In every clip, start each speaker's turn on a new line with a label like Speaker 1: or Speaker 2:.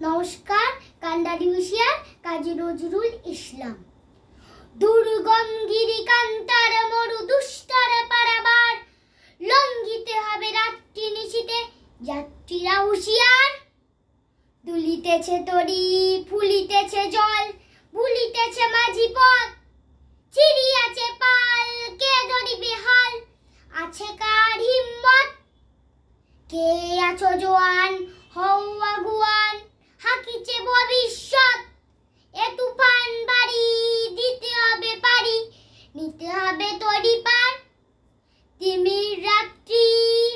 Speaker 1: নমস্কার। কান্ডারি হুঁশিয়ার কাজী নজরুল ইসলাম। দুর্গম গিরিকান্তার মরু দুস্তর পারাবার, লঙ্ঘিতে হবে রাত্রি নিশীতে যাত্রীরা হুঁশিয়ার। দুলিতেছে তরি, ফুলিতেছে জল, ভুলিতেছে মাঝি পথ, চিরিয়াছে পাল, কে ধরিবে হাল, আছে কার হিম্মত? কে আছো জোয়ান, হও আগুয়ান, হাকিছে ভবিষ্যৎ। এ তুফান বাড়ি, দিতে হবে পারি, নিতে হবে তরি পার। তিমির রাত্রি,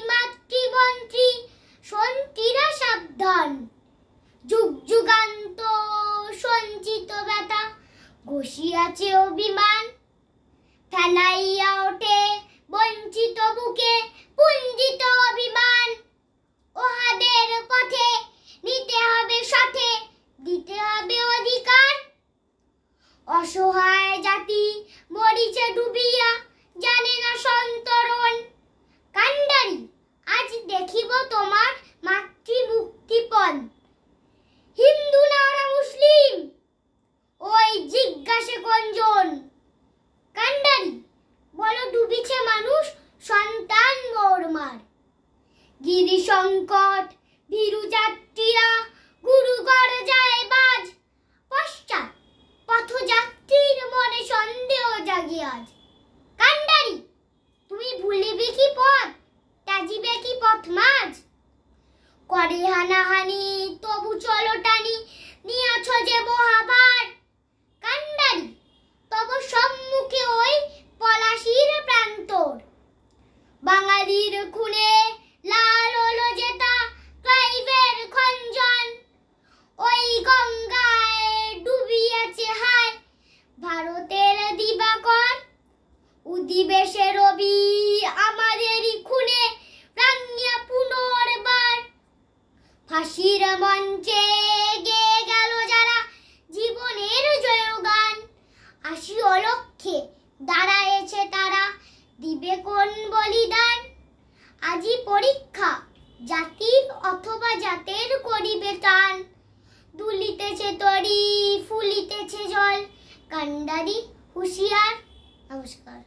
Speaker 1: মাতৃমন্ত্রী, সন্ত্রীরা সাবধান। যুগ যুগান্ত সঞ্চিত ব্যথা, ঘষিয়াছে অভিমান। ফেলাইয়া ওঠে বঞ্চিত বুকে পুঞ্জিত অভিমান। ওহাদের পথে নিতে হবে সাথে, দিতে হবে অধিকার। অসহায় জাতি মরিছে ডুবিয়া, জানে না সন্তরণ। কান্ডারি, আজ দেখিব তোমার মাতৃ মুক্তিপণ। হিন্দু না ওরা মুসলিম, ওই জিজ্ঞাসে কোনজন? কান্ডারি, বলো ডুবিছে মানুষ, সন্তান মরমার। গিরি সংকট, ভীরু যাত্রীরা, গুরুগড় যায় বাজ। পশ্চাৎ পথযাত্রীর মনে সন্দেহ জাগি আজ। কান্ডারি, তুমি ভুলিবে কি পথ, ত্যাজিবে কি পথ মাঝ? করে হানাহানি, তবু চলো টানি, নিয়াছ যে মহাভার। কান্ডারি, তব সম্মুখে ওই পলাশির প্রান্তর। বাঙালির খুনে লাল হলো যেতা ক্লাইভের খঞ্জন। ওই গঙ্গায় ডুবিয়াছে হায় ভারতের দিবাকর। উদিবে সে রবি আমাদেরই খুনে, রাঙিয়া পুনর্বার। ফাঁসির মঞ্চে গেয়ে গেল যারা জীবনের জয়গান। আসি অলক্ষ্যে দাঁড়ায়েছে তারা, দিবে কোন বলিদান? আজি পরীক্ষা, জাতির অথবা জাতের করিবে টান। দুলিতেছে তরি, ফুলিতেছে জল, কান্ডারি হুঁশিয়ার। নমস্কার।